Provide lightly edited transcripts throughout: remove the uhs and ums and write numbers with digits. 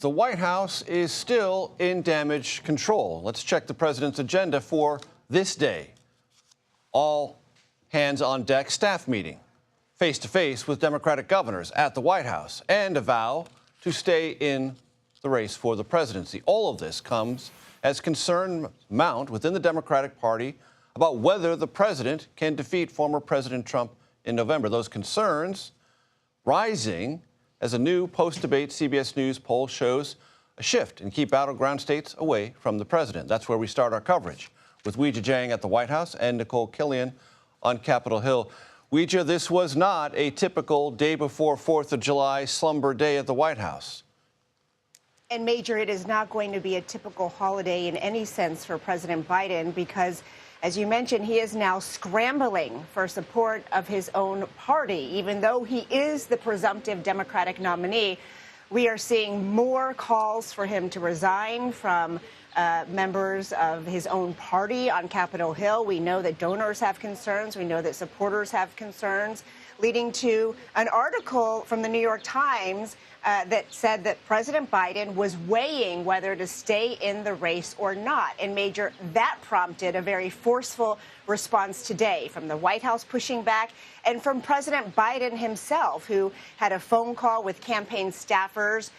The White House is still in damage control. Let's check the president's agenda for this day. All hands on deck staff meeting, face-to-face with Democratic governors at the White House, and a vow to stay in the race for the presidency. All of this comes as concern mount within the Democratic Party about whether the president can defeat former President Trump in November. Those concerns rising as a new post-debate CBS News poll shows a shift in key battleground states away from the president. That's where we start our coverage with Weijia Jiang at the White House and Nikole Killion on Capitol Hill. Weijia, this was not a typical day before 4th of July slumber day at the White House. And Major, it is not going to be a typical holiday in any sense for President Biden because, as you mentioned, he is now scrambling for support of his own party. Even though he is the presumptive Democratic nominee, we are seeing more calls for him to resign from members of his own party on Capitol Hill. We know that donors have concerns. We know that supporters have concerns, leading to an article from the New York Times that said that President Biden was weighing whether to stay in the race or not. And Major, that prompted a very forceful response today from the White House pushing back and from President Biden himself, who had a phone call with campaign staffers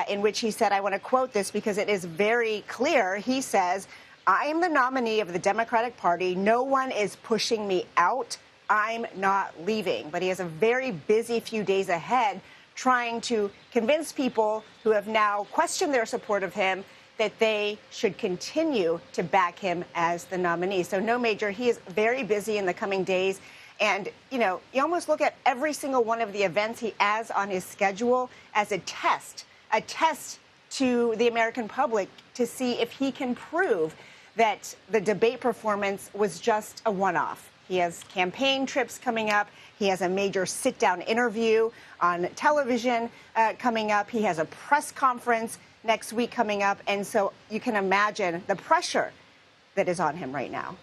in which he said, I want to quote this because it is very clear. He says, I am the nominee of the Democratic Party. No one is pushing me out. I'm not leaving. But he has a very busy few days ahead trying to convince people who have now questioned their support of him that they should continue to back him as the nominee. So no, Major, he is very busy in the coming days. And, you know, you almost look at every single one of the events he has on his schedule as a test to the American public to see if he can prove that the debate performance was just a one-off. He has campaign trips coming up. He has a major sit-down interview on television coming up. He has a press conference next week coming up. And so you can imagine the pressure that is on him right now.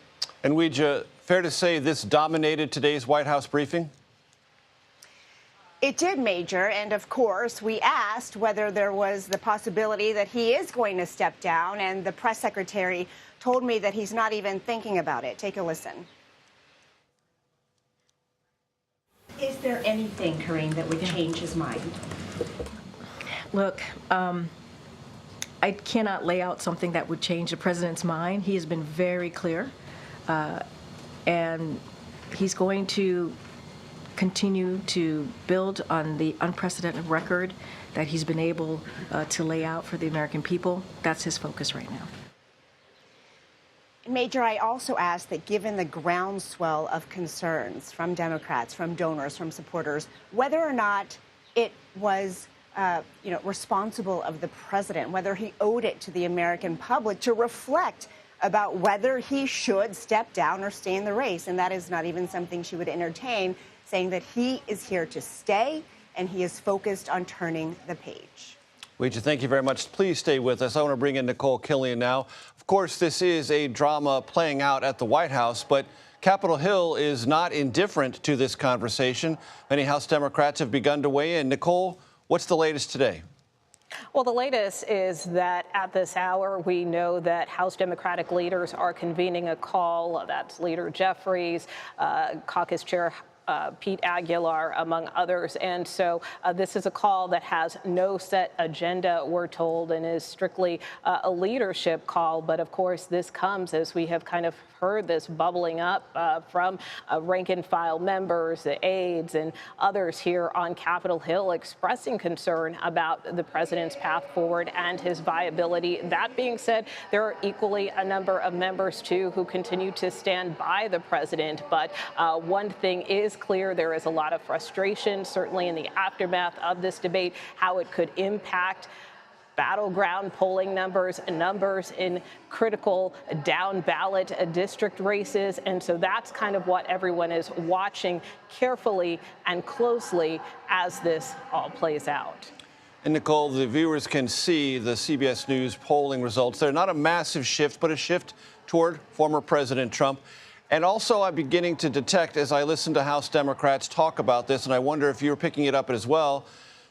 And Weijia, fair to say this dominated today's White House briefing? It did, Major. And of course, we asked whether there was the possibility that he is going to step down. And the press secretary told me that he's not even thinking about it. Take a listen. Is there anything, Karine, that would change his mind? Look, I cannot lay out something that would change the president's mind. He has been very clear, and he's going to continue to build on the unprecedented record that he's been able to lay out for the American people. That's his focus right now. Major, I also asked that given the groundswell of concerns from Democrats, from donors, from supporters, whether or not it was responsible of the president, whether he owed it to the American public to reflect about whether he should step down or stay in the race. And that is not even something she would entertain, saying that he is here to stay and he is focused on turning the page. Weijia, thank you very much. Please stay with us. I want to bring in Nikole Killion now. Of course, this is a drama playing out at the White House, but Capitol Hill is not indifferent to this conversation. Many House Democrats have begun to weigh in. Nikole, what's the latest today? Well, the latest is that at this hour, we know that House Democratic leaders are convening a call. That's Leader Jeffries, Caucus Chair Pete Aguilar, among others. And so this is a call that has no set agenda, we're told, and is strictly a leadership call. But of course, this comes as we have kind of heard this bubbling up from rank and file members, the aides, and others here on Capitol Hill expressing concern about the president's path forward and his viability. That being said, there are equally a number of members, too, who continue to stand by the president. But one thing is clear. There is a lot of frustration, certainly in the aftermath of this debate, how it could impact battleground polling numbers in critical down ballot district races. And so that's kind of what everyone is watching carefully and closely as this all plays out. And Nikole, the viewers can see the CBS News polling results. They're not a massive shift, but a shift toward former President Trump. And also, I'm beginning to detect, as I listen to House Democrats talk about this, and I wonder if you're picking it up as well,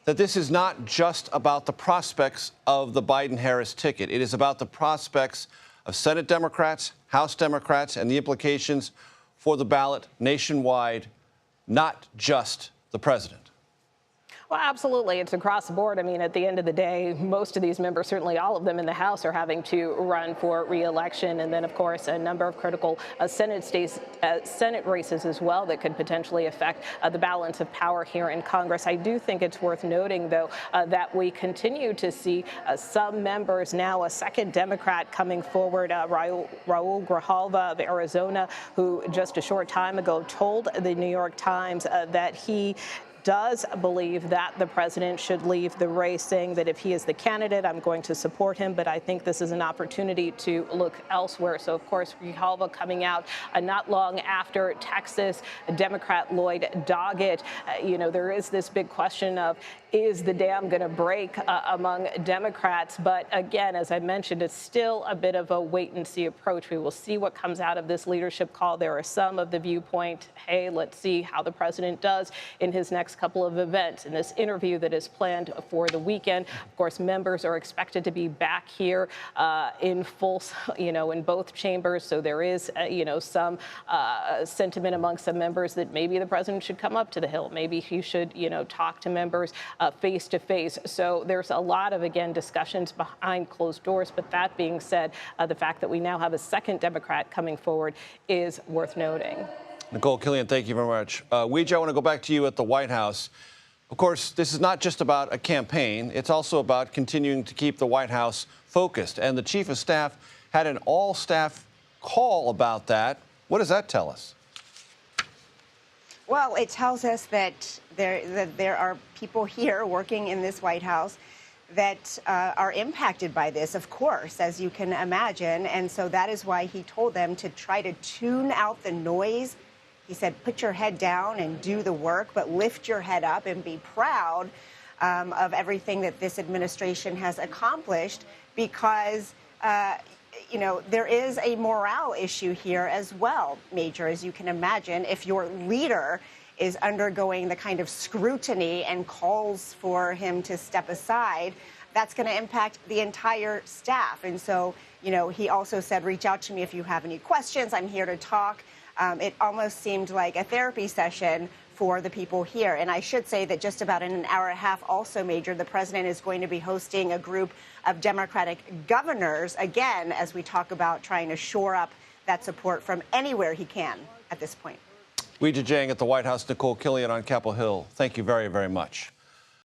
that this is not just about the prospects of the Biden-Harris ticket. It is about the prospects of Senate Democrats, House Democrats, and the implications for the ballot nationwide, not just the president. Well, absolutely. It's across the board. I mean, at the end of the day, most of these members, certainly all of them in the House, are having to run for re-election. And then, of course, a number of critical Senate races as well that could potentially affect the balance of power here in Congress. I do think it's worth noting, though, that we continue to see some members now, a second Democrat coming forward, Raul Grijalva of Arizona, who just a short time ago told the New York Times that he does believe that the president should leave the race, saying that if he is the candidate, I'm going to support him. But I think this is an opportunity to look elsewhere. So, of course, Grijalva coming out not long after Texas Democrat Lloyd Doggett. There is this big question of, is the dam going to break among Democrats? But again, as I mentioned, it's still a bit of a wait and see approach. We will see what comes out of this leadership call. There are some of the viewpoint, hey, let's see how the president does in his next couple of events. In this interview that is planned for the weekend, of course, members are expected to be back here in full, in both chambers. So there is, some sentiment among some members that maybe the president should come up to the Hill. Maybe he should, talk to members face to face. So there's a lot of, again, discussions behind closed doors. But that being said, the fact that we now have a second Democrat coming forward is worth noting. Nikole, Killion, thank you very much. Weijia, I want to go back to you at the White House. Of course, this is not just about a campaign. It's also about continuing to keep the White House focused. And the chief of staff had an all-staff call about that. What does that tell us? Well, it tells us that there are people here working in this White House that are impacted by this, of course, as you can imagine. And so that is why he told them to try to tune out the noise. He said, put your head down and do the work, but lift your head up and be proud of everything that this administration has accomplished, because there is a morale issue here as well, Major, as you can imagine. If your leader is undergoing the kind of scrutiny and calls for him to step aside, that's going to impact the entire staff. And so, he also said, reach out to me if you have any questions. I'm here to talk. It almost seemed like a therapy session for the people here. And I should say that just about in an hour and a half also, Major, the president is going to be hosting a group of Democratic governors, again, as we talk about trying to shore up that support from anywhere he can at this point. Weijia Jiang at the White House, Nikole Killion on Capitol Hill. Thank you very, very much.